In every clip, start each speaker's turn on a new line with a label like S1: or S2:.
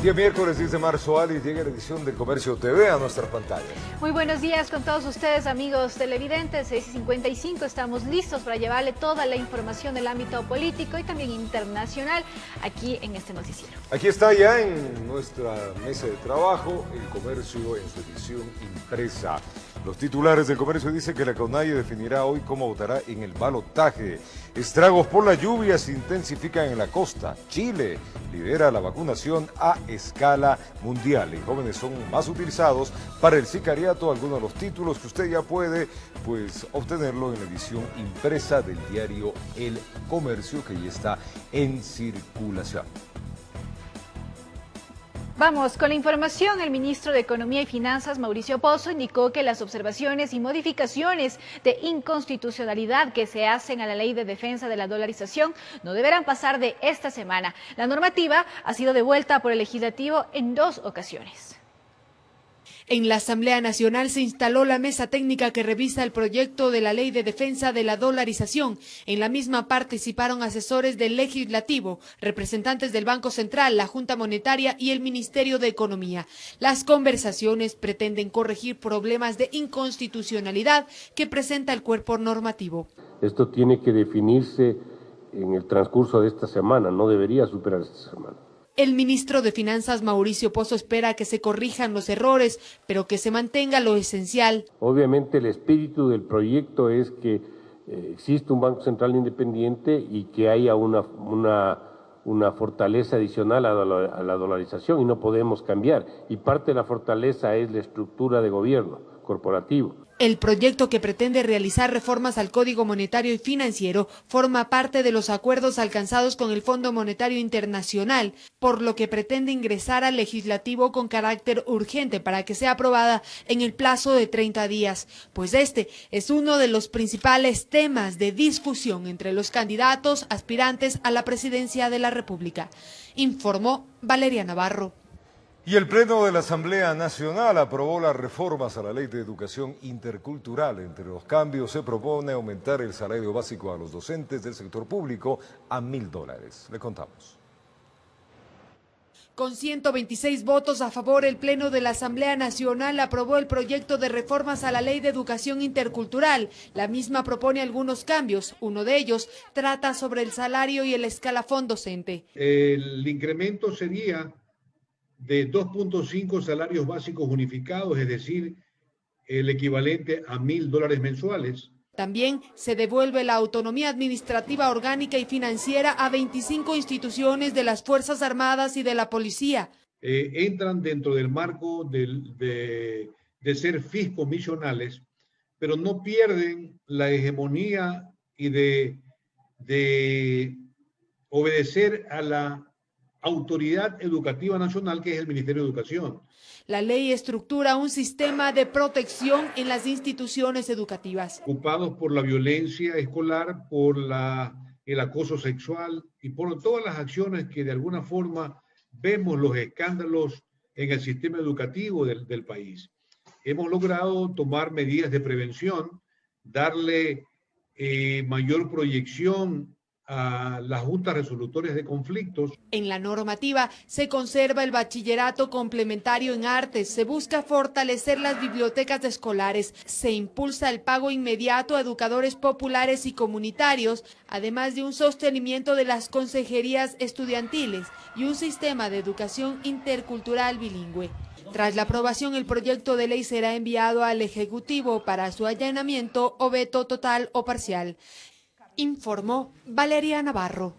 S1: Día miércoles 10 de marzo, Ali, llega la edición del Comercio TV a nuestras pantallas.
S2: Muy buenos días con todos ustedes, amigos televidentes. 6:55, estamos listos para llevarle toda la información del ámbito político y también internacional aquí en este noticiero.
S1: Aquí está ya en nuestra mesa de trabajo el Comercio en su edición impresa. Los titulares del Comercio dicen que la CONAIE definirá hoy cómo votará en el balotaje. Estragos por la lluvia se intensifican en la costa. Chile lidera la vacunación a escala mundial. Y jóvenes son más utilizados para el sicariato. Algunos de los títulos que usted ya puede obtenerlo en la edición impresa del diario El Comercio, que ya está en circulación.
S2: Vamos con la información. El ministro de Economía y Finanzas, Mauricio Pozo, indicó que las observaciones y modificaciones de inconstitucionalidad que se hacen a la Ley de Defensa de la Dolarización no deberán pasar de esta semana. La normativa ha sido devuelta por el Legislativo en 2 ocasiones.
S3: En la Asamblea Nacional se instaló la mesa técnica que revisa el proyecto de la Ley de Defensa de la Dolarización. En la misma participaron asesores del Legislativo, representantes del Banco Central, la Junta Monetaria y el Ministerio de Economía. Las conversaciones pretenden corregir problemas de inconstitucionalidad que presenta el cuerpo normativo.
S4: Esto tiene que definirse en el transcurso de esta semana, no debería superar esta semana.
S3: El ministro de Finanzas, Mauricio Pozo, espera que se corrijan los errores, pero que se mantenga lo esencial.
S4: Obviamente el espíritu del proyecto es que existe un Banco Central independiente y que haya una fortaleza adicional a la dolarización y no podemos cambiar. Y parte de la fortaleza es la estructura de gobierno corporativo.
S3: El proyecto, que pretende realizar reformas al Código Monetario y Financiero, forma parte de los acuerdos alcanzados con el Fondo Monetario Internacional, por lo que pretende ingresar al Legislativo con carácter urgente para que sea aprobada en el plazo de 30 días, pues este es uno de los principales temas de discusión entre los candidatos aspirantes a la presidencia de la República, informó Valeria Navarro.
S1: Y el Pleno de la Asamblea Nacional aprobó las reformas a la Ley de Educación Intercultural. Entre los cambios se propone aumentar el salario básico a los docentes del sector público a $1.000. Le contamos.
S3: Con 126 votos a favor, el Pleno de la Asamblea Nacional aprobó el proyecto de reformas a la Ley de Educación Intercultural. La misma propone algunos cambios. Uno de ellos trata sobre el salario y el escalafón docente.
S5: El incremento sería de 2.5 salarios básicos unificados, es decir, el equivalente a $1.000 mensuales.
S3: También se devuelve la autonomía administrativa, orgánica y financiera a 25 instituciones de las Fuerzas Armadas y de la Policía.
S5: Entran dentro del marco de ser fiscomisionales, pero no pierden la hegemonía y de obedecer a la Autoridad Educativa Nacional, que es el Ministerio de Educación.
S3: La ley estructura un sistema de protección en las instituciones educativas.
S5: Ocupados por la violencia escolar, por el acoso sexual y por todas las acciones que de alguna forma vemos los escándalos en el sistema educativo del país. Hemos logrado tomar medidas de prevención, darle mayor proyección a las juntas resolutorias de conflictos.
S3: En la normativa se conserva el bachillerato complementario en artes, se busca fortalecer las bibliotecas escolares, se impulsa el pago inmediato a educadores populares y comunitarios, además de un sostenimiento de las consejerías estudiantiles y un sistema de educación intercultural bilingüe. Tras la aprobación, el proyecto de ley será enviado al Ejecutivo para su allanamiento o veto total o parcial, informó Valeria Navarro.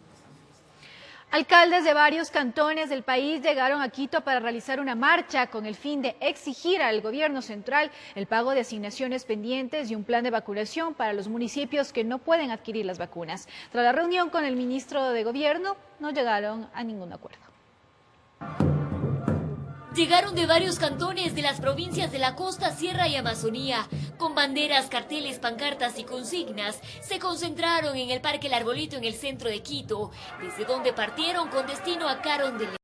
S2: Alcaldes de varios cantones del país llegaron a Quito para realizar una marcha con el fin de exigir al gobierno central el pago de asignaciones pendientes y un plan de vacunación para los municipios que no pueden adquirir las vacunas. Tras la reunión con el ministro de Gobierno, no llegaron a ningún acuerdo.
S6: Llegaron de varios cantones de las provincias de la costa, sierra y Amazonía. Con banderas, carteles, pancartas y consignas, se concentraron en el Parque El Arbolito en el centro de Quito, desde donde partieron con destino a Carondelet.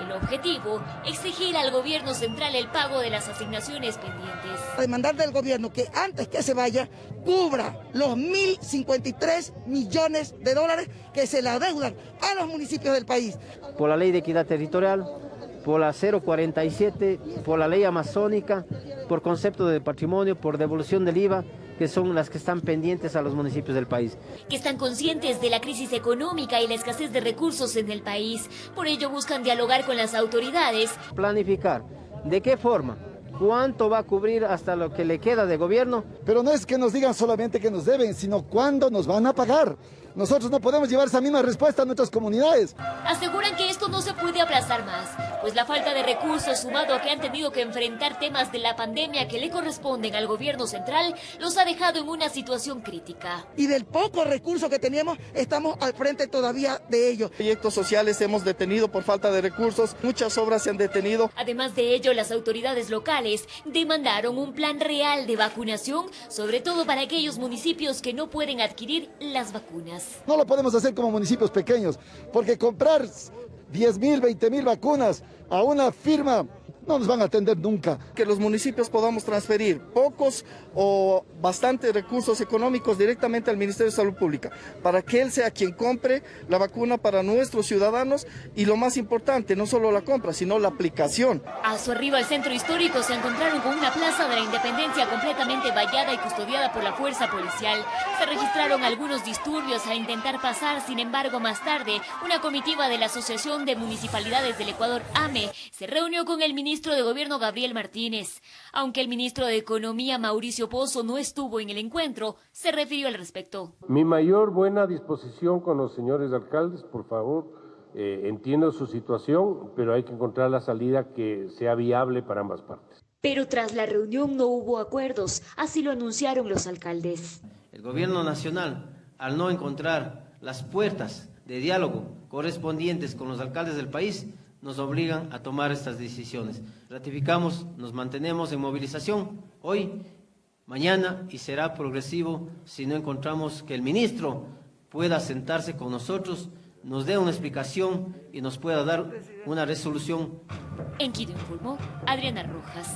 S6: El objetivo, exigir al gobierno central el pago de las asignaciones pendientes.
S7: Demandar del gobierno que antes que se vaya, cubra los 1.053 millones de dólares que se le adeudan a los municipios del país.
S8: Por la ley de equidad territorial, por la 047, por la ley amazónica, por concepto de patrimonio, por devolución del IVA, que son las que están pendientes a los municipios del país.
S6: Que están conscientes de la crisis económica y la escasez de recursos en el país. Por ello buscan dialogar con las autoridades.
S8: Planificar. ¿De qué forma? ¿Cuánto va a cubrir hasta lo que le queda de gobierno?
S9: Pero no es que nos digan solamente que nos deben, sino cuándo nos van a pagar. Nosotros no podemos llevar esa misma respuesta a nuestras comunidades.
S6: Aseguran que esto no se puede aplazar más, pues la falta de recursos sumado a que han tenido que enfrentar temas de la pandemia que le corresponden al gobierno central, los ha dejado en una situación crítica.
S7: Y del poco recurso que teníamos, estamos al frente todavía de ellos.
S10: Proyectos sociales hemos detenido por falta de recursos, muchas obras se han detenido.
S6: Además de ello, las autoridades locales demandaron un plan real de vacunación, sobre todo para aquellos municipios que no pueden adquirir las vacunas.
S9: No lo podemos hacer como municipios pequeños, porque comprar 10.000, 20.000 vacunas a una firma no nos van a atender nunca.
S10: Que los municipios podamos transferir pocos o bastantes recursos económicos directamente al Ministerio de Salud Pública, para que él sea quien compre la vacuna para nuestros ciudadanos y lo más importante, no solo la compra, sino la aplicación.
S6: A su arribo al centro histórico se encontraron con una plaza de la Independencia completamente vallada y custodiada por la fuerza policial. Se registraron algunos disturbios al intentar pasar, sin embargo, más tarde, una comitiva de la Asociación de Municipalidades del Ecuador, AME, se reunió con el ministro de Gobierno Gabriel Martínez. Aunque el ministro de Economía Mauricio Pozo no estuvo en el encuentro, se refirió al respecto.
S4: Mi mayor buena disposición con los señores alcaldes, por favor, entiendo su situación, pero hay que encontrar la salida que sea viable para ambas partes.
S6: Pero tras la reunión no hubo acuerdos, así lo anunciaron los alcaldes.
S8: El gobierno nacional, al no encontrar las puertas de diálogo correspondientes con los alcaldes del país, nos obligan a tomar estas decisiones. Ratificamos, nos mantenemos en movilización hoy, mañana, y será progresivo si no encontramos que el ministro pueda sentarse con nosotros, nos dé una explicación y nos pueda dar una resolución.
S6: En Quito informó Adriana Rojas.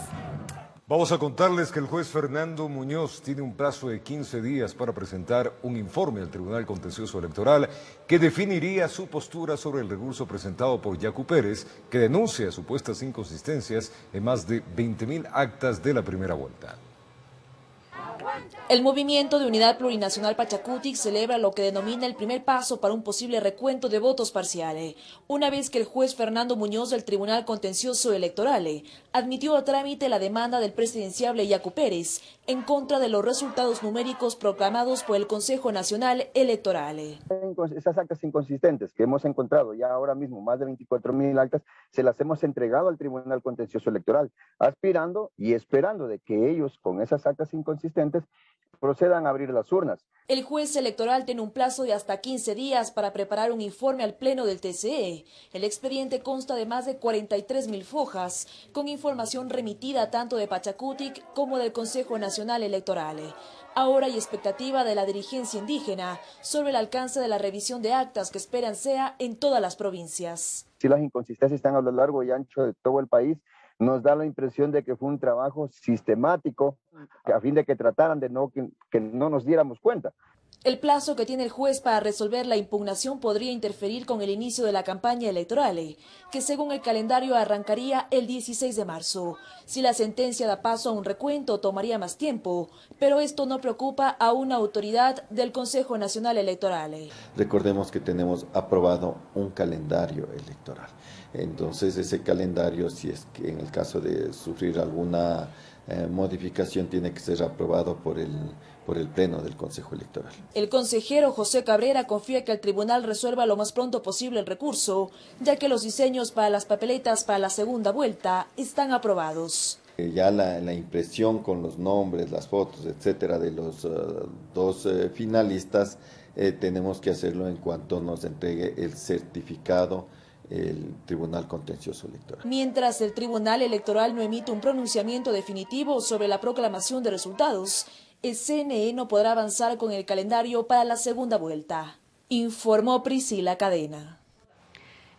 S1: Vamos a contarles que el juez Fernando Muñoz tiene un plazo de 15 días para presentar un informe al Tribunal Contencioso Electoral que definiría su postura sobre el recurso presentado por Yacu Pérez, que denuncia supuestas inconsistencias en más de 20.000 actas de la primera vuelta.
S11: El Movimiento de Unidad Plurinacional Pachacutic celebra lo que denomina el primer paso para un posible recuento de votos parciales, una vez que el juez Fernando Muñoz del Tribunal Contencioso Electoral admitió a trámite la demanda del presidenciable Yacu Pérez en contra de los resultados numéricos proclamados por el Consejo Nacional Electoral.
S12: Esas actas inconsistentes que hemos encontrado ya ahora mismo, más de 24.000 actas, se las hemos entregado al Tribunal Contencioso Electoral, aspirando y esperando de que ellos, con esas actas inconsistentes, procedan a abrir las urnas.
S11: El juez electoral tiene un plazo de hasta 15 días para preparar un informe al Pleno del TCE. El expediente consta de más de 43.000 fojas, con información remitida tanto de Pachacutic como del Consejo Nacional Electoral. Ahora hay expectativa de la dirigencia indígena sobre el alcance de la revisión de actas que esperan sea en todas las provincias.
S12: Si las inconsistencias están a lo largo y ancho de todo el país, nos da la impresión de que fue un trabajo sistemático a fin de que trataran de que no nos diéramos cuenta.
S11: El plazo que tiene el juez para resolver la impugnación podría interferir con el inicio de la campaña electoral, que según el calendario arrancaría el 16 de marzo. Si la sentencia da paso a un recuento, tomaría más tiempo, pero esto no preocupa a una autoridad del Consejo Nacional Electoral.
S13: Recordemos que tenemos aprobado un calendario electoral. Entonces ese calendario, si es que en el caso de sufrir alguna modificación, tiene que ser aprobado por el Pleno del Consejo Electoral.
S11: El consejero José Cabrera confía que el tribunal resuelva lo más pronto posible el recurso, ya que los diseños para las papeletas para la segunda vuelta están aprobados.
S13: Ya la impresión con los nombres, las fotos, etcétera, de los dos finalistas, tenemos que hacerlo en cuanto nos entregue el certificado el Tribunal Contencioso Electoral.
S11: Mientras el Tribunal Electoral no emite un pronunciamiento definitivo sobre la proclamación de resultados, el CNE no podrá avanzar con el calendario para la segunda vuelta, informó Priscila Cadena.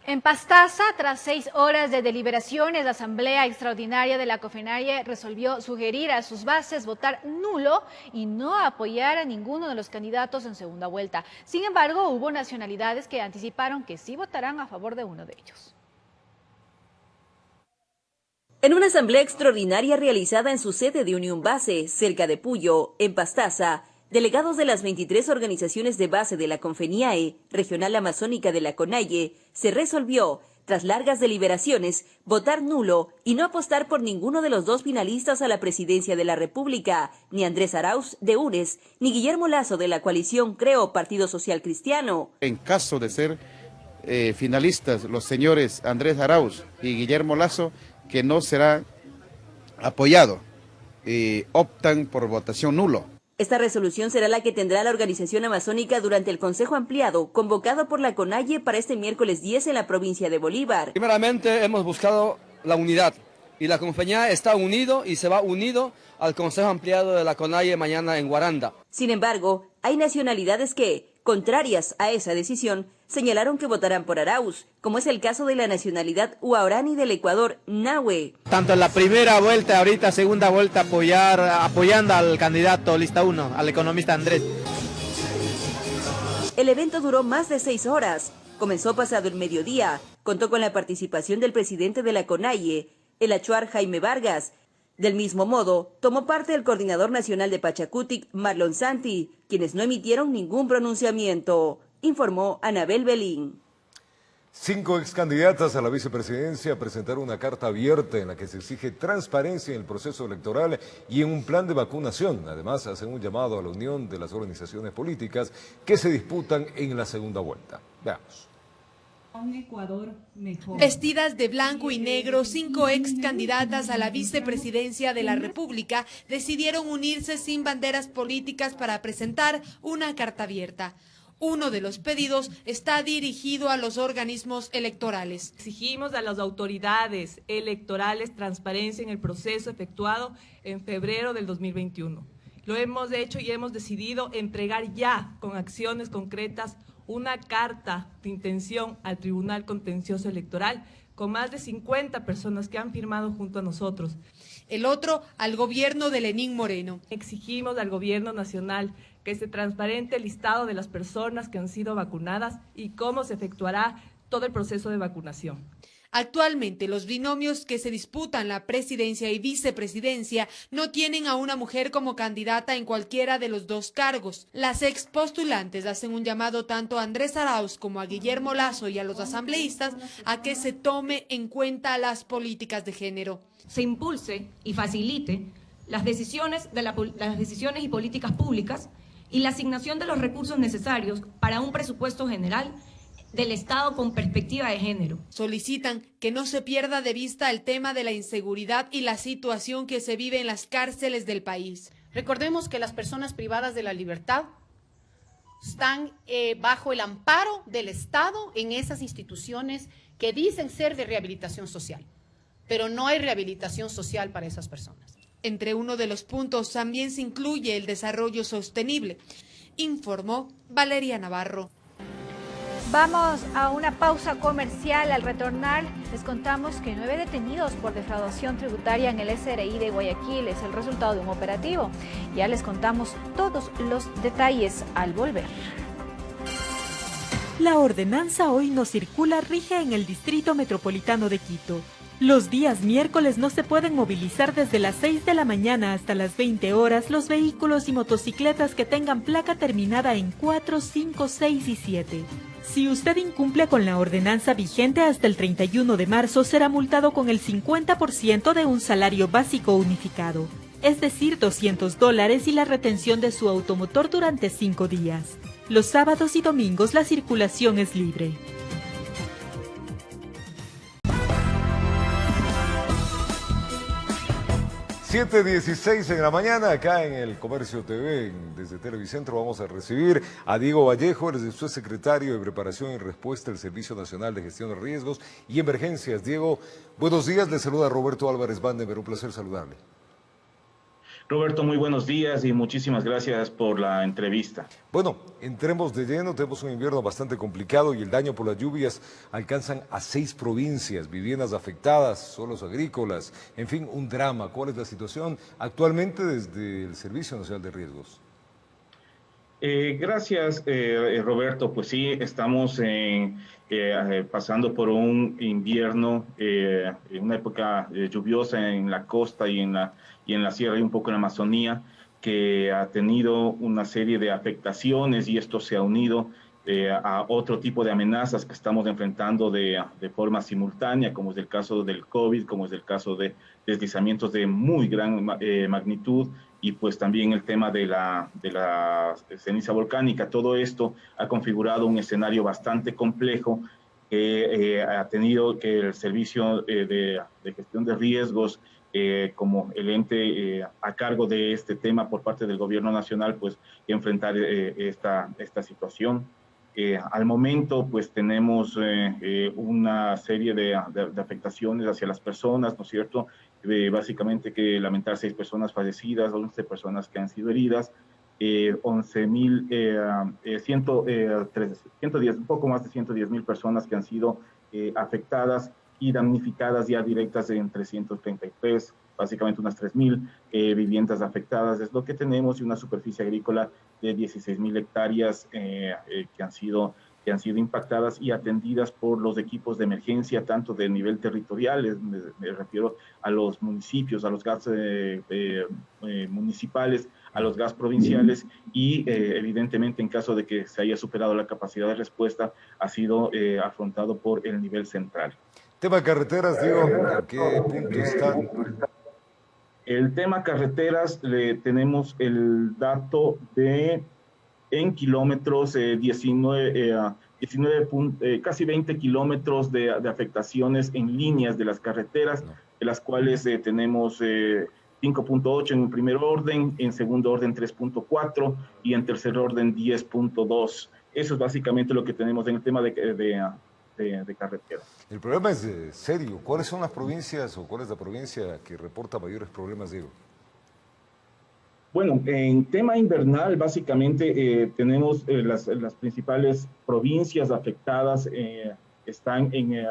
S2: En Pastaza, tras 6 horas de deliberaciones, la Asamblea Extraordinaria de la COFENAIE resolvió sugerir a sus bases votar nulo y no apoyar a ninguno de los candidatos en segunda vuelta. Sin embargo, hubo nacionalidades que anticiparon que sí votarán a favor de uno de ellos.
S14: 6 horas de deliberaciones, la Asamblea Extraordinaria de la COFENAIE resolvió sugerir a sus bases votar nulo y no apoyar a ninguno de los candidatos en segunda vuelta. Sin embargo, hubo nacionalidades que anticiparon que sí votarán a favor de uno de ellos. En una asamblea extraordinaria realizada en su sede de Unión Base, cerca de Puyo, en Pastaza, delegados de las 23 organizaciones de base de la Confeniae, regional amazónica de la CONAIE, se resolvió, tras largas deliberaciones, votar nulo y no apostar por ninguno de los dos finalistas a la presidencia de la República, ni Andrés Arauz de UNES, ni Guillermo Lasso de la coalición Creo Partido Social Cristiano.
S15: En caso de ser finalistas los señores Andrés Arauz y Guillermo Lasso, que no será apoyado, optan por votación nulo.
S14: Esta resolución será la que tendrá la organización amazónica durante el Consejo Ampliado, convocado por la CONAIE para este miércoles 10 en la provincia de Bolívar.
S16: Primeramente hemos buscado la unidad y la compañía está unido y se va unido al Consejo Ampliado de la CONAIE mañana en Guaranda.
S14: Sin embargo, hay nacionalidades que, contrarias a esa decisión, señalaron que votarán por Arauz, como es el caso de la nacionalidad huaorani del Ecuador, Nahue.
S17: Tanto en la primera vuelta, ahorita segunda vuelta, apoyando al candidato lista 1, al economista Andrés.
S14: El evento duró más de 6 horas. Comenzó pasado el mediodía. Contó con la participación del presidente de la CONAIE, el achuar Jaime Vargas. Del mismo modo, tomó parte el coordinador nacional de Pachacutic, Marlon Santi, quienes no emitieron ningún pronunciamiento, informó Anabel Belín.
S1: 5 excandidatas a la vicepresidencia presentaron una carta abierta en la que se exige transparencia en el proceso electoral y en un plan de vacunación. Además, hacen un llamado a la unión de las organizaciones políticas que se disputan en la segunda vuelta. Veamos.
S3: Un Ecuador mejor. Vestidas de blanco y negro, 5 ex candidatas a la vicepresidencia de la República decidieron unirse sin banderas políticas para presentar una carta abierta. Uno de los pedidos está dirigido a los organismos electorales.
S18: Exigimos a las autoridades electorales transparencia en el proceso efectuado en febrero del 2021. Lo hemos hecho y hemos decidido entregar ya con acciones concretas una carta de intención al Tribunal Contencioso Electoral con más de 50 personas que han firmado junto a nosotros.
S3: El otro al gobierno de Lenín Moreno.
S18: Exigimos al gobierno nacional que se transparente el listado de las personas que han sido vacunadas y cómo se efectuará todo el proceso de vacunación.
S3: Actualmente, los binomios que se disputan la presidencia y vicepresidencia no tienen a una mujer como candidata en cualquiera de los dos cargos. Las ex postulantes hacen un llamado tanto a Andrés Arauz como a Guillermo Lasso y a los asambleístas a que se tome en cuenta las políticas de género.
S19: Se impulse y facilite las decisiones y políticas públicas y la asignación de los recursos necesarios para un presupuesto general del Estado con perspectiva de género.
S3: Solicitan que no se pierda de vista el tema de la inseguridad y la situación que se vive en las cárceles del país.
S20: Recordemos que las personas privadas de la libertad están bajo el amparo del Estado en esas instituciones que dicen ser de rehabilitación social, pero no hay rehabilitación social para esas personas.
S3: Entre uno de los puntos también se incluye el desarrollo sostenible, informó Valeria Navarro.
S2: Vamos a una pausa comercial. Al retornar, les contamos que 9 detenidos por defraudación tributaria en el SRI de Guayaquil es el resultado de un operativo. Ya les contamos todos los detalles al volver.
S21: La ordenanza Hoy No Circula rige en el Distrito Metropolitano de Quito. Los días miércoles no se pueden movilizar desde las 6 de la mañana hasta las 20 horas los vehículos y motocicletas que tengan placa terminada en 4, 5, 6 y 7. Si usted incumple con la ordenanza vigente hasta el 31 de marzo, será multado con el 50% de un salario básico unificado, es decir, $200 y la retención de su automotor durante 5 días. Los sábados y domingos la circulación es libre.
S1: 7:16 en la mañana, acá en el Comercio TV, desde Televicentro, vamos a recibir a Diego Vallejo, el subsecretario de Preparación y Respuesta del Servicio Nacional de Gestión de Riesgos y Emergencias. Diego, buenos días, le saluda Roberto Álvarez Bandemer, un placer saludarle.
S22: Roberto, muy buenos días y muchísimas gracias por la entrevista.
S1: Bueno, entremos de lleno, tenemos un invierno bastante complicado y el daño por las lluvias alcanzan a 6 provincias, viviendas afectadas, suelos agrícolas, en fin, un drama. ¿Cuál es la situación actualmente desde el Servicio Nacional de Riesgos?
S22: Gracias, Roberto. Pues sí, estamos pasando por un invierno, una época lluviosa en la costa y en la sierra y un poco en la Amazonía, que ha tenido una serie de afectaciones, y esto se ha unido a otro tipo de amenazas que estamos enfrentando de forma simultánea, como es el caso del COVID, como es el caso de deslizamientos de muy gran magnitud, y pues también el tema de la ceniza volcánica. Todo esto ha configurado un escenario bastante complejo que ha tenido que el Servicio de Gestión de Riesgos, como el ente a cargo de este tema por parte del Gobierno Nacional, pues enfrentar esta situación. Al momento, pues tenemos una serie de afectaciones hacia las personas, ¿no es cierto? Básicamente que lamentar 6 personas fallecidas, 11 personas que han sido heridas, 110, un poco más de 110,000 personas que han sido afectadas y damnificadas ya directas en 333, básicamente unas 3,000 viviendas afectadas, es lo que tenemos, y una superficie agrícola de 16,000 hectáreas que han sido impactadas y atendidas por los equipos de emergencia, tanto de nivel territorial, me refiero a los municipios, a los gas municipales, a los gas provinciales, y evidentemente en caso de que se haya superado la capacidad de respuesta, ha sido afrontado por el nivel central.
S1: Tema de carreteras, Diego, ¿a qué punto está?
S22: El tema carreteras, tenemos el dato de, en kilómetros, 19, casi 20 kilómetros de afectaciones en líneas de las carreteras, de las cuales tenemos 5.8 en primer orden, en segundo orden 3.4 y en tercer orden 10.2. Eso es básicamente lo que tenemos en el tema de carretera.
S1: El problema es serio. ¿Cuáles son las provincias o cuál es la provincia que reporta mayores problemas, Diego?
S22: Bueno, en tema invernal, básicamente tenemos las principales provincias afectadas, están en,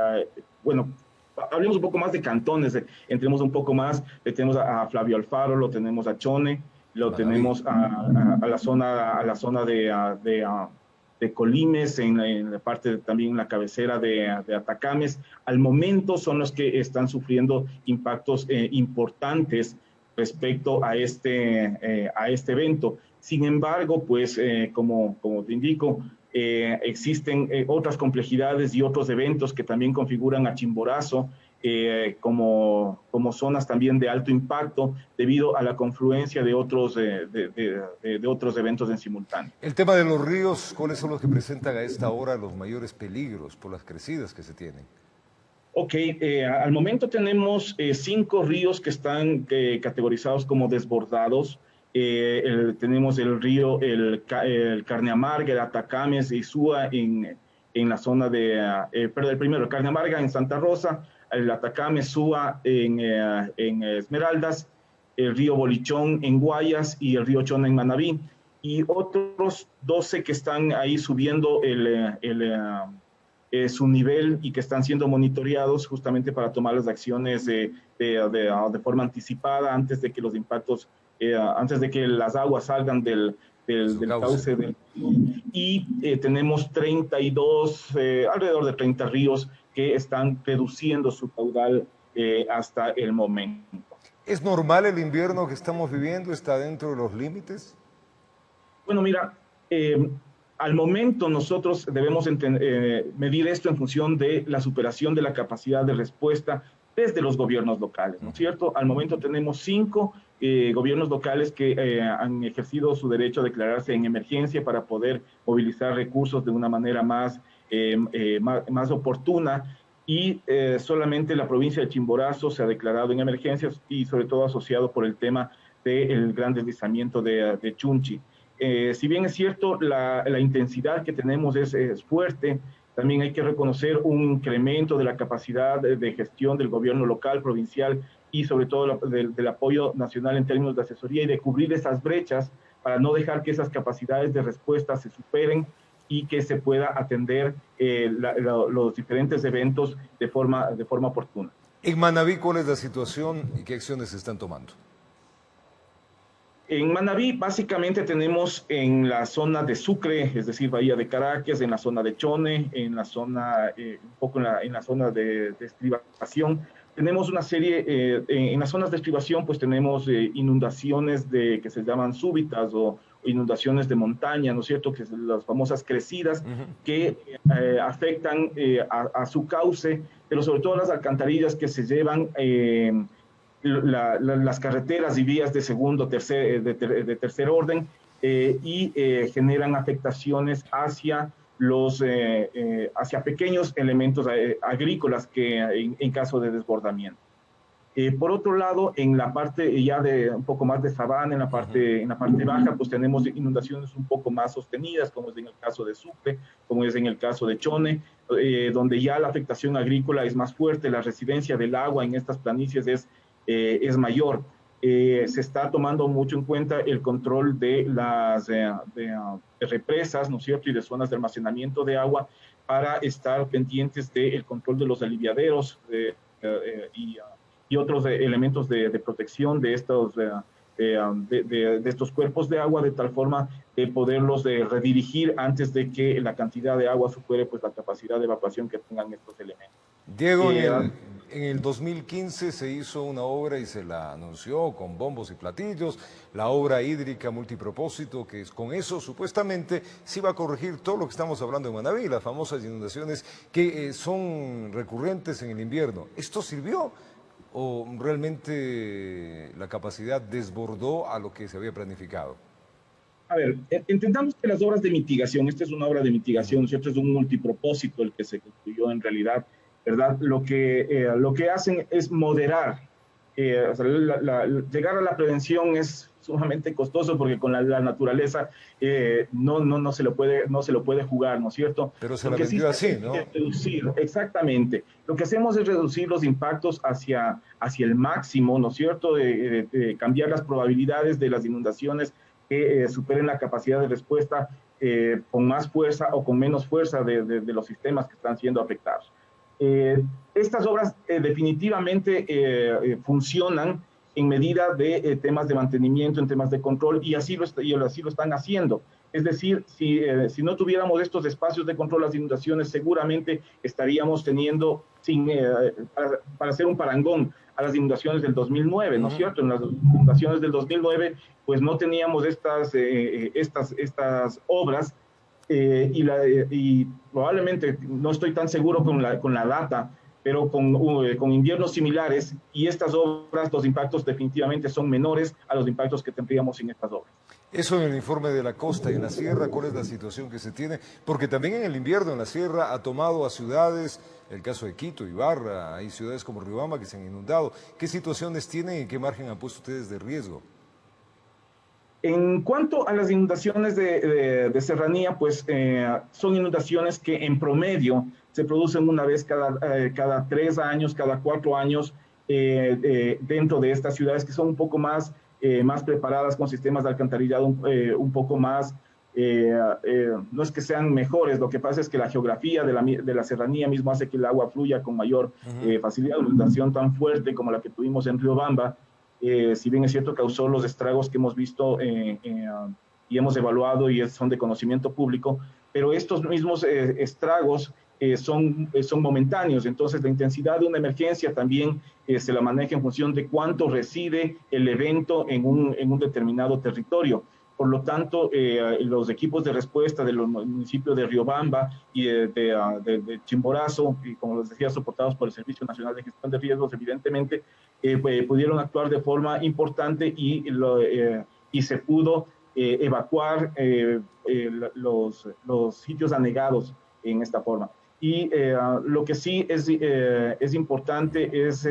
S22: bueno, hablemos un poco más de cantones, entremos un poco más, tenemos a Flavio Alfaro, lo tenemos a Chone, lo tenemos a la zona de Colimes, en la parte también la cabecera de Atacames. Al momento son los que están sufriendo impactos importantes respecto a este evento. Sin embargo, pues como te indico, existen otras complejidades y otros eventos que también configuran a Chimborazo como zonas también de alto impacto debido a la confluencia de otros eventos en simultáneo.
S1: El tema de los ríos, ¿cuáles son los que presentan a esta hora los mayores peligros por las crecidas que se tienen?
S22: Ok, al momento tenemos 5 ríos que están categorizados como desbordados. Tenemos el río, el Carne Amarga, el Atacames y Izúa en la zona perdón, el primero, el Carne Amarga en Santa Rosa, el Atacames, Izúa en Esmeraldas, el río Bolichón en Guayas y el río Chona en Manabí. Y otros 12 que están ahí subiendo su nivel y que están siendo monitoreados justamente para tomar las acciones de forma anticipada antes de que los impactos, antes de que las aguas salgan del cauce. Y tenemos 32, alrededor de 30 ríos que están reduciendo su caudal hasta el momento.
S1: ¿Es normal el invierno que estamos viviendo? ¿Está dentro de los límites?
S22: Bueno, mira, al momento nosotros debemos medir esto en función de la superación de la capacidad de respuesta desde los gobiernos locales, ¿no es cierto? Al momento tenemos 5 gobiernos locales que han ejercido su derecho a declararse en emergencia para poder movilizar recursos de una manera más oportuna, y solamente la provincia de Chimborazo se ha declarado en emergencia, y sobre todo asociado por el tema del gran deslizamiento de Chunchi. Si bien es cierto, la intensidad que tenemos es fuerte, también hay que reconocer un incremento de la capacidad de gestión del gobierno local, provincial y sobre todo del apoyo nacional en términos de asesoría y de cubrir esas brechas para no dejar que esas capacidades de respuesta se superen y que se pueda atender los diferentes eventos de forma oportuna.
S1: En Manabí, ¿cuál es la situación y qué acciones se están tomando?
S22: En Manabí básicamente tenemos en la zona de Sucre, es decir, Bahía de Caracas, en la zona de Chone, en la zona, un poco en la zona de estribación. Tenemos una serie, en las zonas de estribación pues tenemos inundaciones que se llaman súbitas o inundaciones de montaña, ¿no es cierto?, que son las famosas crecidas que afectan a su cauce, pero sobre todo las alcantarillas que se llevan las carreteras y vías de segundo, de tercer orden y generan afectaciones hacia hacia pequeños elementos agrícolas que en caso de desbordamiento. Por otro lado, en la parte ya de un poco más de sabana, en la parte baja, pues tenemos inundaciones un poco más sostenidas, como es en el caso de Sucre, como es en el caso de Chone, donde ya la afectación agrícola es más fuerte, la residencia del agua en estas planicies es mayor. Se está tomando mucho en cuenta el control de las represas, ¿no es cierto?, y de zonas de almacenamiento de agua para estar pendientes del control de los aliviaderos y otros elementos de protección de estos cuerpos de agua, de tal forma de poderlos redirigir antes de que la cantidad de agua supere pues la capacidad de evacuación que tengan estos elementos.
S1: Diego, en el 2015 se hizo una obra y se la anunció con bombos y platillos, la obra hídrica multipropósito, que con eso supuestamente se iba a corregir todo lo que estamos hablando en Manabí, las famosas inundaciones que son recurrentes en el invierno. ¿Esto sirvió o realmente la capacidad desbordó a lo que se había planificado?
S22: A ver, entendamos que las obras de mitigación, esta es una obra de mitigación, ¿cierto? Es un multipropósito el que se construyó en realidad, ¿verdad? Lo que hacen es moderar. O sea, llegar a la prevención es sumamente costoso porque con la naturaleza no se lo puede jugar, ¿no es cierto?
S1: Pero se la vendió así, ¿no?
S22: Reducir, exactamente. Lo que hacemos es reducir los impactos hacia el máximo, ¿no es cierto? De cambiar las probabilidades de las inundaciones que superen la capacidad de respuesta con más fuerza o con menos fuerza de los sistemas que están siendo afectados. Estas obras definitivamente funcionan en medida de temas de mantenimiento, en temas de control, y así lo están haciendo. Es decir, si no tuviéramos estos espacios de control a las inundaciones, seguramente estaríamos teniendo, para hacer un parangón, a las inundaciones del 2009, ¿no es cierto? En las inundaciones del 2009, pues no teníamos estas obras, y probablemente, no estoy tan seguro con la data, pero con inviernos similares, y estas obras, los impactos definitivamente son menores a los impactos que tendríamos sin estas obras.
S1: Eso en el informe de la costa y en la sierra, ¿cuál es la situación que se tiene? Porque también en el invierno en la sierra ha tomado a ciudades, el caso de Quito, Ibarra, hay ciudades como Riobamba que se han inundado. ¿Qué situaciones tienen y qué margen han puesto ustedes de riesgo?
S22: En cuanto a las inundaciones de serranía, pues son inundaciones que en promedio se producen una vez cada 3 años, cada 4 años dentro de estas ciudades que son un poco más preparadas con sistemas de alcantarillado un poco más, no es que sean mejores, lo que pasa es que la geografía de la serranía mismo hace que el agua fluya con mayor facilidad. Una inundación tan fuerte como la que tuvimos en Riobamba, si bien es cierto, causó los estragos que hemos visto y hemos evaluado y son de conocimiento público, pero estos mismos estragos son momentáneos. Entonces la intensidad de una emergencia también se la maneja en función de cuánto reside el evento en un determinado territorio. Por lo tanto, los equipos de respuesta de los municipios de Riobamba y de Chimborazo, y como les decía, soportados por el Servicio Nacional de Gestión de Riesgos, evidentemente, pudieron actuar de forma importante y se pudo evacuar los sitios anegados en esta forma. Y lo que sí es importante es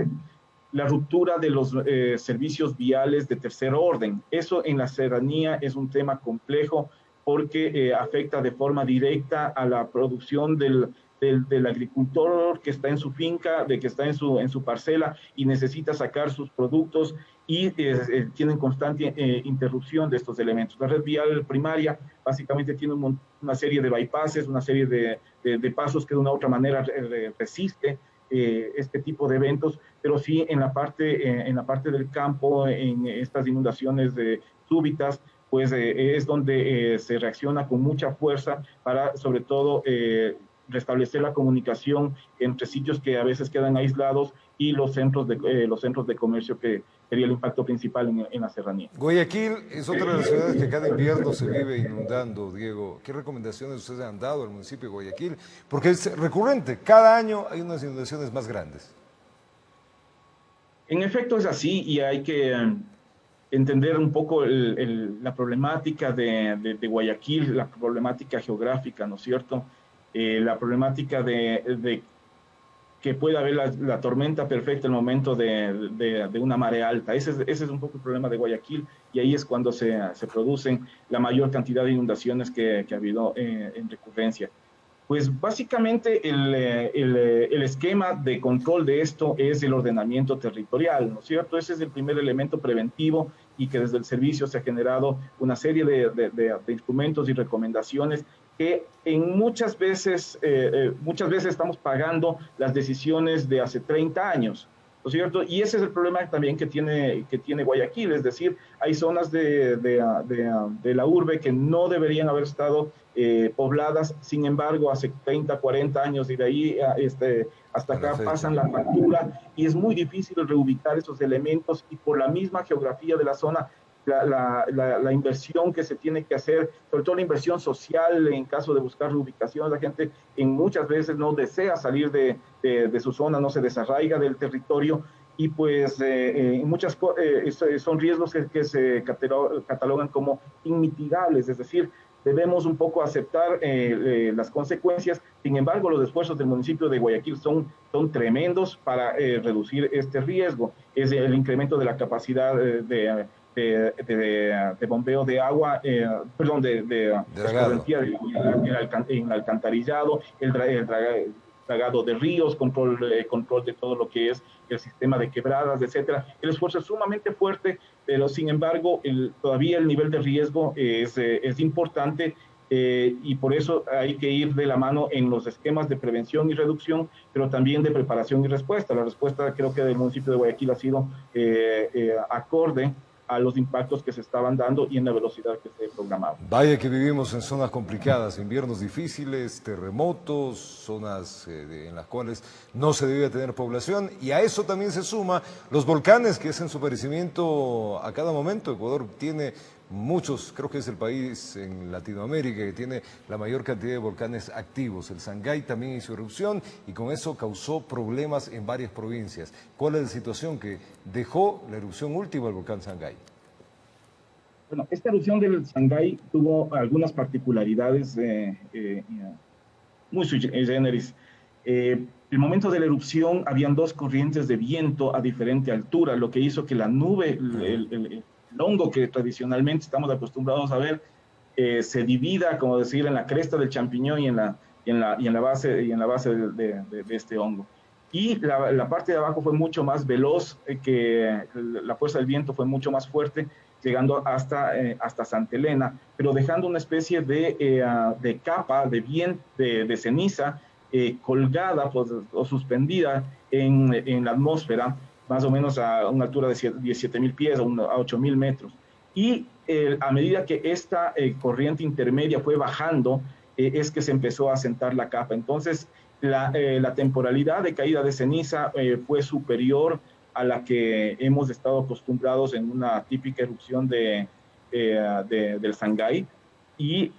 S22: la ruptura de los servicios viales de tercer orden. Eso en la serranía es un tema complejo porque afecta de forma directa a la producción del agricultor que está en su finca, que está en su parcela y necesita sacar sus productos y tienen constante interrupción de estos elementos. La red vial primaria básicamente tiene una serie de bypasses, una serie de pasos que de una u otra manera resiste este tipo de eventos, pero sí en la parte del campo, en estas inundaciones súbitas, pues es donde se reacciona con mucha fuerza para, sobre todo, restablecer la comunicación entre sitios que a veces quedan aislados y los centros de comercio, que sería el impacto principal en la serranía.
S1: Guayaquil es otra de las ciudades que cada invierno se vive inundando, Diego. ¿Qué recomendaciones ustedes han dado al municipio de Guayaquil? Porque es recurrente, cada año hay unas inundaciones más grandes.
S22: En efecto es así, y hay que entender un poco la problemática de Guayaquil, la problemática geográfica, ¿no es cierto? La problemática de que pueda haber la tormenta perfecta en el momento de una marea alta. Ese es un poco el problema de Guayaquil, y ahí es cuando se producen la mayor cantidad de inundaciones que ha habido en recurrencia. Pues básicamente el esquema de control de esto es el ordenamiento territorial, ¿no es cierto? Ese es el primer elemento preventivo, y que desde el servicio se ha generado una serie de instrumentos y recomendaciones que muchas veces estamos pagando las decisiones de hace 30 años, ¿no es cierto? Y ese es el problema también que tiene Guayaquil, es decir, hay zonas de la urbe que no deberían haber estado pobladas, sin embargo, hace 30, 40 años, y de ahí hasta acá pasan la factura, y es muy difícil reubicar esos elementos, y por la misma geografía de la zona, la inversión que se tiene que hacer, sobre todo la inversión social en caso de buscar reubicación, la gente muchas veces no desea salir de su zona, no se desarraiga del territorio, y pues son riesgos que se catalogan como inmitigables, es decir, debemos un poco aceptar las consecuencias. Sin embargo, los esfuerzos del municipio de Guayaquil son tremendos para reducir este riesgo. Es el incremento de la capacidad de bombeo de agua, de escorrentía en alcantarillado, el dragado de ríos, control de todo lo que es el sistema de quebradas, etcétera. El esfuerzo es sumamente fuerte, pero sin embargo todavía el nivel de riesgo es importante, y por eso hay que ir de la mano en los esquemas de prevención y reducción, pero también de preparación y respuesta. La respuesta, creo que del municipio de Guayaquil, ha sido acorde a los impactos que se estaban dando y en la velocidad que se programaba.
S1: Vaya que vivimos en zonas complicadas, inviernos difíciles, terremotos, zonas en las cuales no se debe tener población, y a eso también se suma los volcanes que hacen su aparecimiento a cada momento. Ecuador tiene muchos, creo que es el país en Latinoamérica que tiene la mayor cantidad de volcanes activos. El Sangay también hizo erupción y con eso causó problemas en varias provincias. ¿Cuál es la situación que dejó la erupción última del volcán Sangay?
S22: Bueno, esta erupción del Sangay tuvo algunas particularidades muy sui generis. El momento de la erupción habían dos corrientes de viento a diferente altura, lo que hizo que la nube, el hongo que tradicionalmente estamos acostumbrados a ver, se divida, como decir, en la cresta del champiñón y en la base de este hongo. Y la parte de abajo fue mucho más veloz, que la fuerza del viento fue mucho más fuerte, llegando hasta Santa Elena, pero dejando una especie de capa de ceniza colgada o suspendida en la atmósfera, más o menos a una altura de 17.000 pies, a 8.000 metros. Y a medida que esta corriente intermedia fue bajando, es que se empezó a asentar la capa. Entonces, la temporalidad de caída de ceniza fue superior a la que hemos estado acostumbrados en una típica erupción del Sangay, y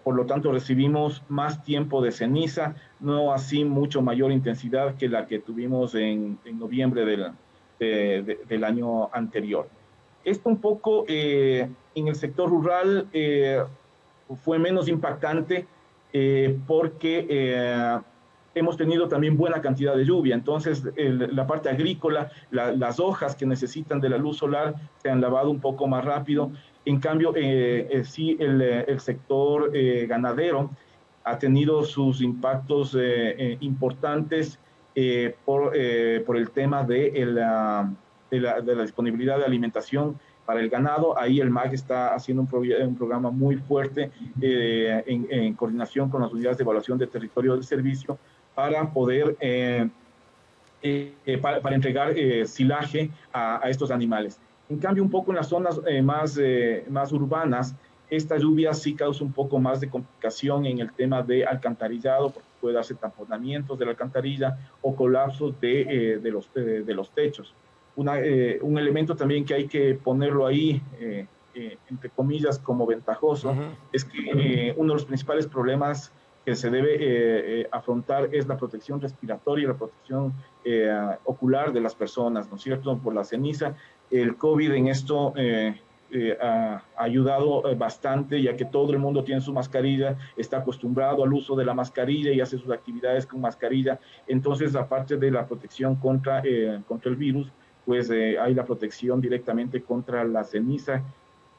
S22: por lo tanto recibimos más tiempo de ceniza, no así mucho mayor intensidad que la que tuvimos en noviembre del año anterior. Esto un poco en el sector rural fue menos impactante porque hemos tenido también buena cantidad de lluvia, entonces la parte agrícola, las hojas que necesitan de la luz solar se han lavado un poco más rápido. En cambio, sí, el sector ganadero ha tenido sus impactos importantes por el tema de la disponibilidad de alimentación para el ganado. Ahí el MAG está haciendo un programa muy fuerte en coordinación con las unidades de evaluación de territorio del servicio para poder para entregar silaje a estos animales. En cambio, un poco en las zonas más urbanas, esta lluvia sí causa un poco más de complicación en el tema de alcantarillado, porque puede darse tamponamientos de la alcantarilla o colapsos de los techos. Un elemento también que hay que ponerlo ahí, entre comillas, como ventajoso, es que uno de los principales problemas que se debe afrontar es la protección respiratoria y la protección ocular de las personas, ¿no es cierto? Por la ceniza. El COVID en esto ha ayudado bastante, ya que todo el mundo tiene su mascarilla, está acostumbrado al uso de la mascarilla y hace sus actividades con mascarilla. Entonces, aparte de la protección contra el virus, pues hay la protección directamente contra la ceniza,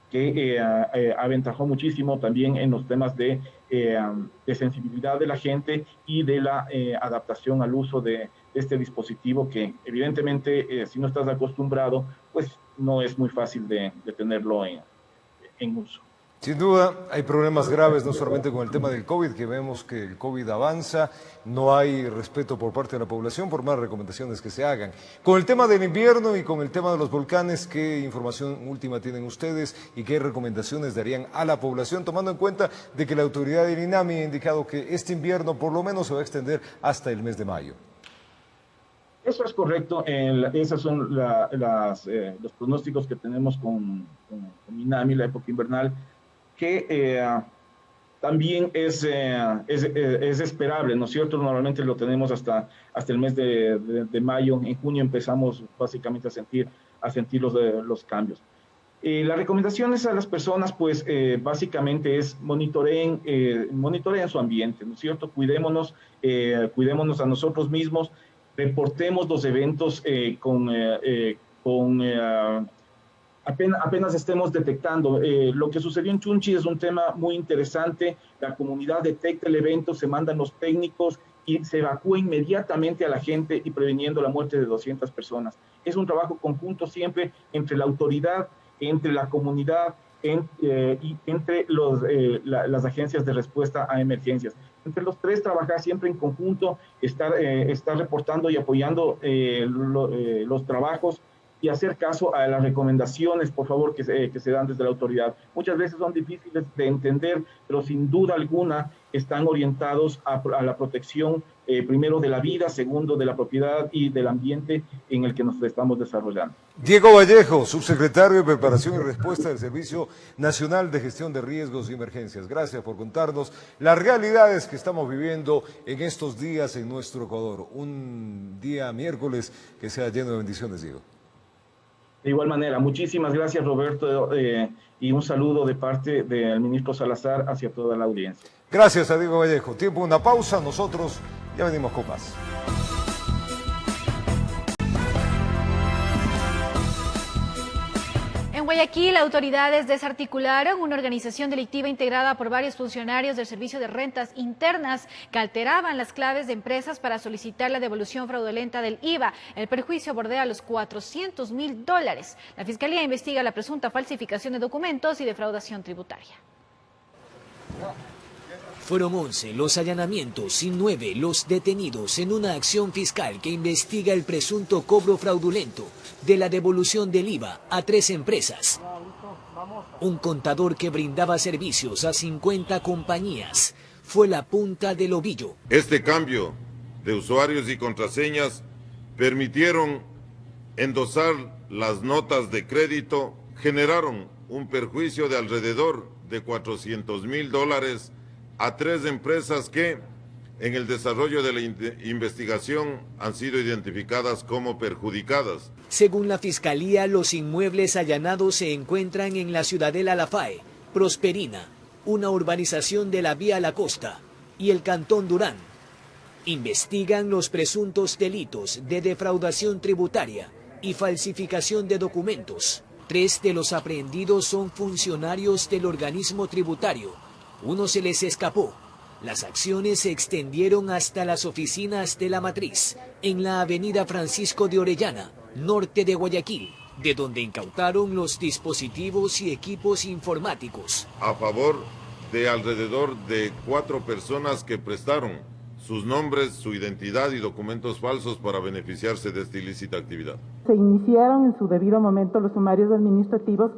S22: que aventajó muchísimo también en los temas de sensibilidad de la gente y de la adaptación al uso de este dispositivo, que evidentemente si no estás acostumbrado, pues no es muy fácil de tenerlo en uso.
S1: Sin duda, hay problemas graves, no solamente con el tema del COVID, que vemos que el COVID avanza, no hay respeto por parte de la población por más recomendaciones que se hagan. Con el tema del invierno y con el tema de los volcanes, ¿qué información última tienen ustedes y qué recomendaciones darían a la población, tomando en cuenta de que la autoridad del INAMI ha indicado que este invierno por lo menos se va a extender hasta el mes de mayo?
S22: Eso es correcto. Esos son los pronósticos que tenemos con INAMI, la época invernal, que también es esperable, ¿no es cierto? Normalmente lo tenemos hasta el mes de mayo. En junio empezamos básicamente a sentir los cambios. Las recomendaciones a las personas, pues básicamente es monitoreen su ambiente, ¿no es cierto? Cuidémonos a nosotros mismos, reportemos los eventos apenas estemos detectando. Lo que sucedió en Chunchi es un tema muy interesante. La comunidad detecta el evento, se mandan los técnicos y se evacúa inmediatamente a la gente y previniendo la muerte de 200 personas. Es un trabajo conjunto siempre entre la autoridad, entre la comunidad y entre las agencias de respuesta a emergencias. Entre los tres trabajar siempre en conjunto, estar reportando y apoyando los trabajos y hacer caso a las recomendaciones, por favor, que se dan desde la autoridad. Muchas veces son difíciles de entender, pero sin duda alguna están orientados a la protección, primero de la vida, segundo de la propiedad y del ambiente en el que nos estamos desarrollando.
S1: Diego Vallejo, subsecretario de Preparación y Respuesta del Servicio Nacional de Gestión de Riesgos y Emergencias. Gracias por contarnos las realidades que estamos viviendo en estos días en nuestro Ecuador. Un día miércoles que sea lleno de bendiciones, Diego.
S22: De igual manera, muchísimas gracias, Roberto, y un saludo de parte del ministro Salazar hacia toda la audiencia.
S1: Gracias a Diego Vallejo. Tiempo de una pausa, nosotros ya venimos con más.
S2: En Guayaquil, autoridades desarticularon una organización delictiva integrada por varios funcionarios del Servicio de Rentas Internas que alteraban las claves de empresas para solicitar la devolución fraudulenta del IVA. El perjuicio bordea los $400.000. La Fiscalía investiga la presunta falsificación de documentos y defraudación tributaria.
S5: Fueron 11 los allanamientos y 9 los detenidos en una acción fiscal que investiga el presunto cobro fraudulento de la devolución del IVA a 3 empresas. Un contador que brindaba servicios a 50 compañías fue la punta del ovillo.
S7: Este cambio de usuarios y contraseñas permitieron endosar las notas de crédito, generaron un perjuicio de alrededor de $400.000 a 3 empresas que en el desarrollo de la investigación han sido identificadas como perjudicadas.
S5: Según la Fiscalía, los inmuebles allanados se encuentran en la Ciudadela La Fae, Prosperina, una urbanización de la Vía La Costa, y el Cantón Durán. Investigan los presuntos delitos de defraudación tributaria y falsificación de documentos. 3 de los aprehendidos son funcionarios del organismo tributario. Uno se les escapó. Las acciones se extendieron hasta las oficinas de La Matriz, en la avenida Francisco de Orellana, norte de Guayaquil, de donde incautaron los dispositivos y equipos informáticos.
S7: A favor de alrededor de 4 personas que prestaron sus nombres, su identidad y documentos falsos para beneficiarse de esta ilícita actividad.
S9: Se iniciaron en su debido momento los sumarios administrativos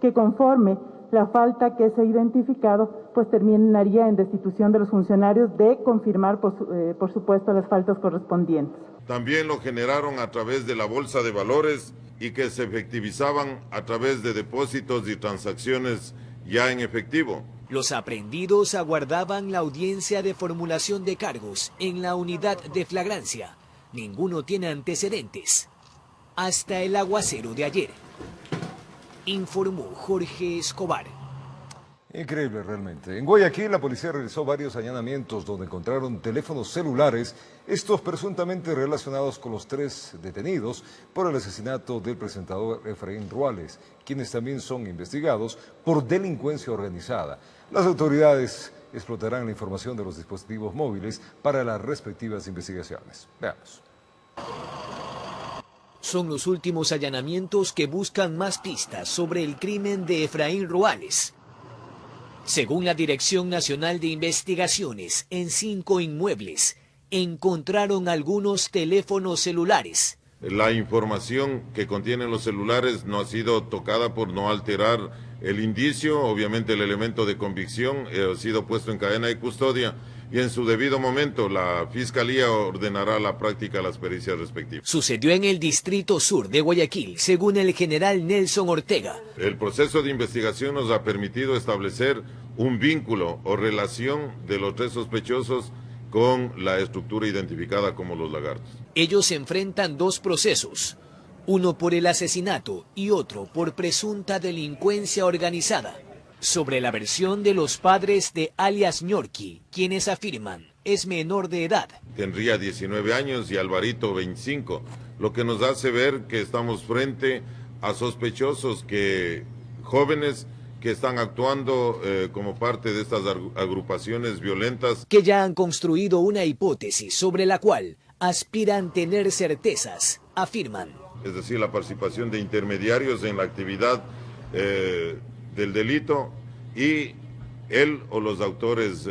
S9: que, conforme la falta que se ha identificado, pues terminaría en destitución de los funcionarios de confirmar, por supuesto, las faltas correspondientes.
S7: También lo generaron a través de la bolsa de valores y que se efectivizaban a través de depósitos y transacciones ya en efectivo.
S5: Los aprehendidos aguardaban la audiencia de formulación de cargos en la unidad de flagrancia. Ninguno tiene antecedentes. Hasta el aguacero de ayer. Informó Jorge Escobar.
S1: Increíble realmente. En Guayaquil la policía realizó varios allanamientos donde encontraron teléfonos celulares, estos presuntamente relacionados con los 3 detenidos por el asesinato del presentador Efraín Ruales, quienes también son investigados por delincuencia organizada. Las autoridades explotarán la información de los dispositivos móviles para las respectivas investigaciones. Veamos.
S5: Son los últimos allanamientos que buscan más pistas sobre el crimen de Efraín Ruales. Según la Dirección Nacional de Investigaciones, en 5 inmuebles encontraron algunos teléfonos celulares.
S7: La información que contienen los celulares no ha sido tocada por no alterar el indicio. Obviamente el elemento de convicción ha sido puesto en cadena de custodia y en su debido momento la Fiscalía ordenará la práctica de las pericias respectivas.
S5: Sucedió en el Distrito Sur de Guayaquil, según el general Nelson Ortega.
S7: El proceso de investigación nos ha permitido establecer un vínculo o relación de los 3 sospechosos con la estructura identificada como los lagartos.
S5: Ellos enfrentan 2 procesos, uno por el asesinato y otro por presunta delincuencia organizada. Sobre la versión de los padres de alias Ñorqui, quienes afirman es menor de edad.
S7: Tendría 19 años y Alvarito 25, lo que nos hace ver que estamos frente a sospechosos jóvenes que están actuando como parte de estas agrupaciones violentas.
S5: Que ya han construido una hipótesis sobre la cual aspiran tener certezas, afirman.
S7: Es decir, la participación de intermediarios en la actividad del delito y él o los autores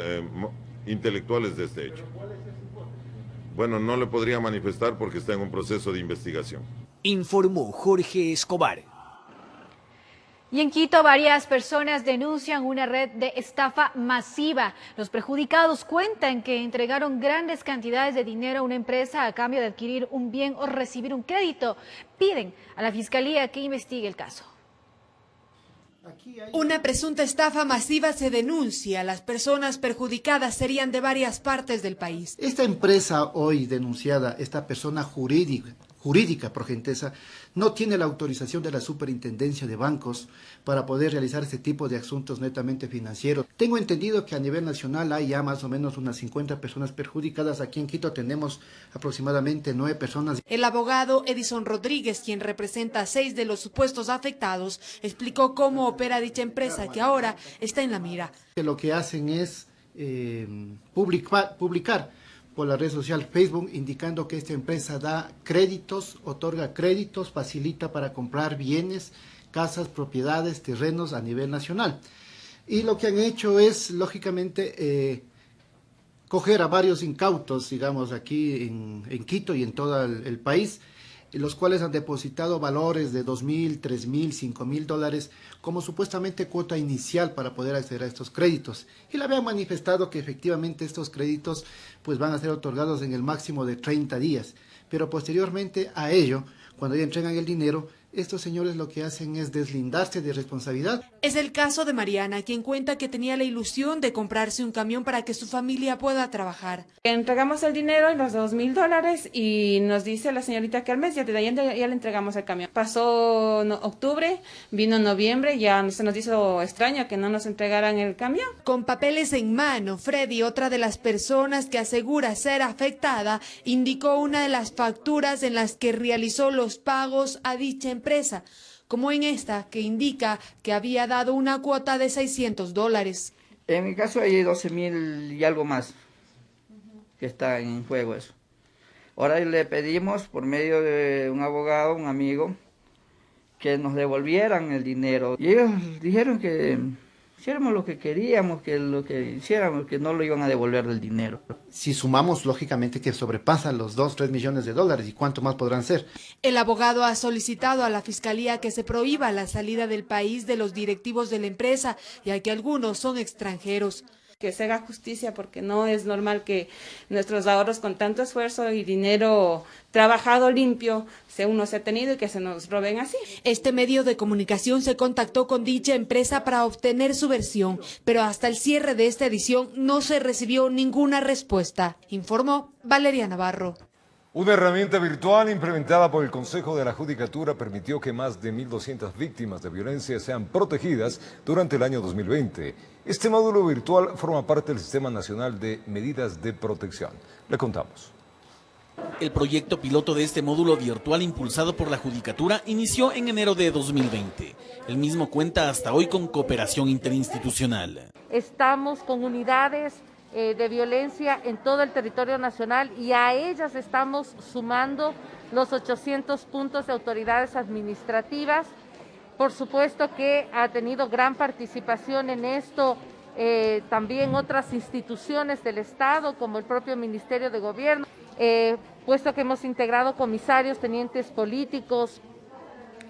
S7: intelectuales de este hecho. Bueno, no le podría manifestar porque está en un proceso de investigación.
S5: Informó Jorge Escobar.
S2: Y en Quito, varias personas denuncian una red de estafa masiva. Los perjudicados cuentan que entregaron grandes cantidades de dinero a una empresa a cambio de adquirir un bien o recibir un crédito. Piden a la Fiscalía que investigue el caso.
S3: Una presunta estafa masiva se denuncia. Las personas perjudicadas serían de varias partes del país.
S10: Esta empresa hoy denunciada, esta persona jurídica Progentesa, no tiene la autorización de la Superintendencia de Bancos para poder realizar este tipo de asuntos netamente financieros. Tengo entendido que a nivel nacional hay ya más o menos unas 50 personas perjudicadas. Aquí en Quito tenemos aproximadamente 9 personas.
S3: El abogado Edison Rodríguez, quien representa a 6 de los supuestos afectados, explicó cómo opera dicha empresa, que ahora está en la mira.
S10: Lo que hacen es publicar por la red social Facebook, indicando que esta empresa da créditos, otorga créditos, facilita para comprar bienes, casas, propiedades, terrenos a nivel nacional. Y lo que han hecho es, lógicamente, coger a varios incautos, digamos, aquí en Quito y en todo el país, los cuales han depositado valores de $2,000, $3,000, $5,000 como supuestamente cuota inicial para poder acceder a estos créditos. Y le habían manifestado que efectivamente estos créditos pues van a ser otorgados en el máximo de 30 días. Pero posteriormente a ello, cuando ya entregan el dinero, estos señores lo que hacen es deslindarse de responsabilidad.
S3: Es el caso de Mariana, quien cuenta que tenía la ilusión de comprarse un camión para que su familia pueda trabajar.
S23: Entregamos el dinero, los $2,000, y nos dice la señorita que al mes ya le entregamos el camión. Pasó octubre, vino noviembre, ya se nos hizo extraño que no nos entregaran el camión.
S3: Con papeles en mano, Freddy, otra de las personas que asegura ser afectada, indicó una de las facturas en las que realizó los pagos a dicha empresa, como en esta que indica que había dado una cuota de $600.
S24: En mi caso hay 12,000 y algo más que está en juego eso. Ahora le pedimos por medio de un abogado, un amigo, que nos devolvieran el dinero. Y ellos dijeron que hiciéramos lo que queríamos, que lo que hiciéramos, que no lo iban a devolver del dinero.
S10: Si sumamos, lógicamente que sobrepasan los 2-3 millones de dólares, ¿y cuánto más podrán ser?
S3: El abogado ha solicitado a la Fiscalía que se prohíba la salida del país de los directivos de la empresa, ya que algunos son extranjeros.
S23: Que se haga justicia, porque no es normal que nuestros ahorros con tanto esfuerzo y dinero trabajado limpio uno se ha tenido y que se nos roben así.
S3: Este medio de comunicación se contactó con dicha empresa para obtener su versión, pero hasta el cierre de esta edición no se recibió ninguna respuesta, informó Valeria Navarro.
S1: Una herramienta virtual implementada por el Consejo de la Judicatura permitió que más de 1.200 víctimas de violencia sean protegidas durante el año 2020. Este módulo virtual forma parte del Sistema Nacional de Medidas de Protección. Le contamos.
S4: El proyecto piloto de este módulo virtual impulsado por la Judicatura inició en enero de 2020. El mismo cuenta hasta hoy con cooperación interinstitucional.
S6: Estamos con unidades de violencia en todo el territorio nacional y a ellas estamos sumando los 800 puntos de autoridades administrativas. Por supuesto que ha tenido gran participación en esto también otras instituciones del Estado, como el propio Ministerio de Gobierno, puesto que hemos integrado comisarios, tenientes políticos,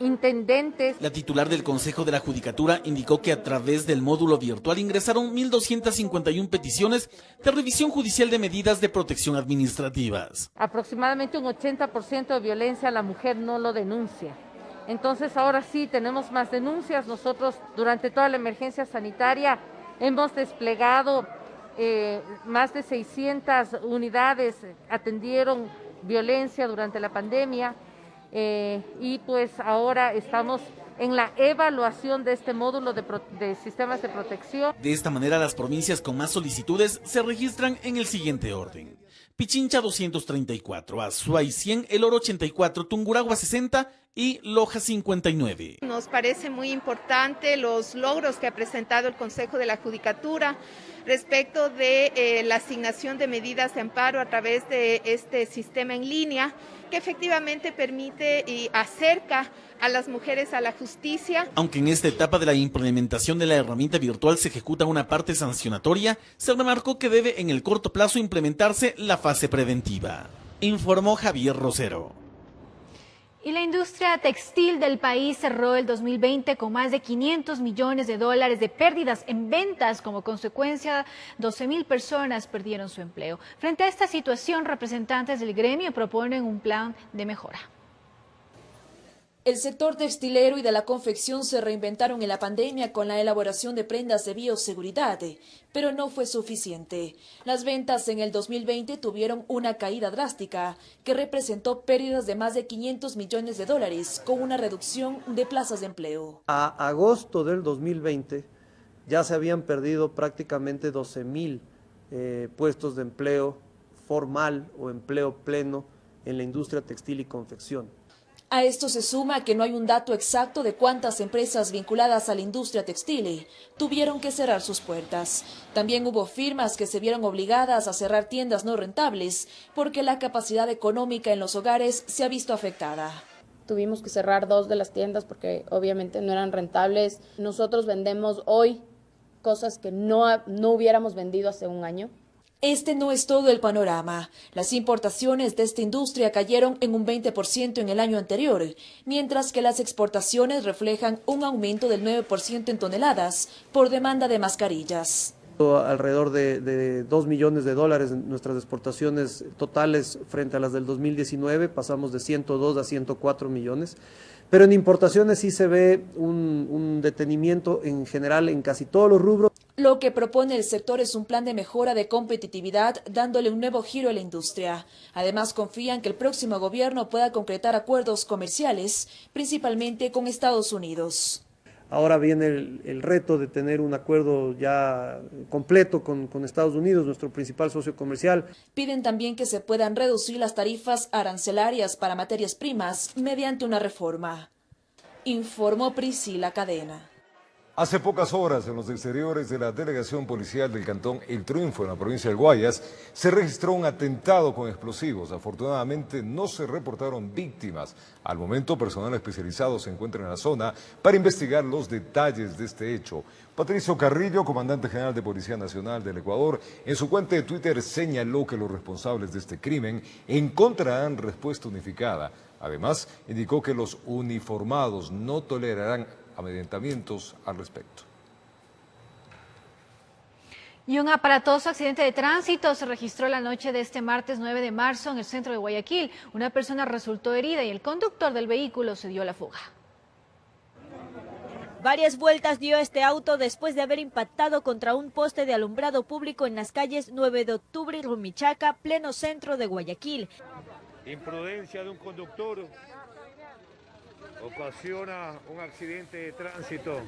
S6: intendentes.
S4: La titular del Consejo de la Judicatura indicó que a través del módulo virtual ingresaron 1.251 peticiones de revisión judicial de medidas de protección administrativas.
S6: Aproximadamente un 80% de violencia a la mujer no lo denuncia. Entonces ahora sí tenemos más denuncias. Nosotros durante toda la emergencia sanitaria hemos desplegado más de 600 unidades, atendieron violencia durante la pandemia. Y pues ahora estamos en la evaluación de este módulo de sistemas de protección.
S4: De esta manera, las provincias con más solicitudes se registran en el siguiente orden: Pichincha 234, Azuay 100, El Oro 84, Tungurahua 60 y Loja 59.
S8: Nos parece muy importante los logros que ha presentado el Consejo de la Judicatura respecto de la asignación de medidas de amparo a través de este sistema en línea, que efectivamente permite y acerca a las mujeres a la justicia.
S4: Aunque en esta etapa de la implementación de la herramienta virtual se ejecuta una parte sancionatoria, se remarcó que debe en el corto plazo implementarse la fase preventiva, informó Javier Rosero.
S2: Y la industria textil del país cerró el 2020 con más de 500 millones de dólares de pérdidas en ventas. Como consecuencia, 12.000 personas perdieron su empleo. Frente a esta situación, representantes del gremio proponen un plan de mejora.
S11: El sector textilero y de la confección se reinventaron en la pandemia con la elaboración de prendas de bioseguridad, pero no fue suficiente. Las ventas en el 2020 tuvieron una caída drástica que representó pérdidas de más de 500 millones de dólares con una reducción de plazas de empleo.
S12: A agosto del 2020 ya se habían perdido prácticamente 12.000 puestos de empleo formal o empleo pleno en la industria textil y confección.
S11: A esto se suma que no hay un dato exacto de cuántas empresas vinculadas a la industria textil tuvieron que cerrar sus puertas. También hubo firmas que se vieron obligadas a cerrar tiendas no rentables porque la capacidad económica en los hogares se ha visto afectada.
S25: Tuvimos que cerrar 2 de las tiendas porque obviamente no eran rentables. Nosotros vendemos hoy cosas que no hubiéramos vendido hace un año.
S11: Este no es todo el panorama. Las importaciones de esta industria cayeron en un 20% en el año anterior, mientras que las exportaciones reflejan un aumento del 9% en toneladas por demanda de mascarillas.
S12: Alrededor de 2 millones de dólares en nuestras exportaciones totales frente a las del 2019, pasamos de 102 a 104 millones. Pero en importaciones sí se ve un detenimiento en general en casi todos los rubros.
S11: Lo que propone el sector es un plan de mejora de competitividad, dándole un nuevo giro a la industria. Además, confían que el próximo gobierno pueda concretar acuerdos comerciales, principalmente con Estados Unidos.
S12: Ahora viene el reto de tener un acuerdo ya completo con Estados Unidos, nuestro principal socio comercial.
S11: Piden también que se puedan reducir las tarifas arancelarias para materias primas mediante una reforma. Informó Priscila Cadena.
S1: Hace pocas horas, en los exteriores de la delegación policial del cantón El Triunfo, en la provincia del Guayas, se registró un atentado con explosivos. Afortunadamente, no se reportaron víctimas. Al momento, personal especializado se encuentra en la zona para investigar los detalles de este hecho. Patricio Carrillo, comandante general de Policía Nacional del Ecuador, en su cuenta de Twitter señaló que los responsables de este crimen encontrarán respuesta unificada. Además, indicó que los uniformados no tolerarán amedrentamientos al respecto.
S2: Y un aparatoso accidente de tránsito se registró la noche de este martes 9 de marzo en el centro de Guayaquil. Una persona resultó herida y el conductor del vehículo se dio a la fuga.
S13: Varias vueltas dio este auto después de haber impactado contra un poste de alumbrado público en las calles 9 de octubre y Rumichaca, pleno centro de Guayaquil.
S14: Imprudencia de un conductor ocasiona un accidente de tránsito.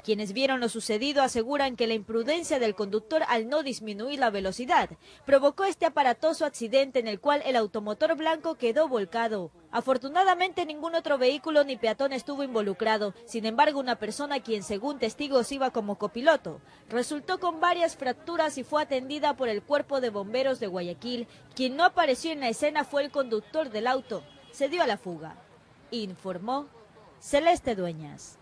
S13: Quienes vieron lo sucedido aseguran que la imprudencia del conductor al no disminuir la velocidad provocó este aparatoso accidente en el cual el automotor blanco quedó volcado. Afortunadamente ningún otro vehículo ni peatón estuvo involucrado. Sin embargo, una persona quien según testigos iba como copiloto resultó con varias fracturas y fue atendida por el Cuerpo de Bomberos de Guayaquil. Quien no apareció en la escena fue el conductor del auto. Se dio a la fuga. Informó Celeste Dueñas.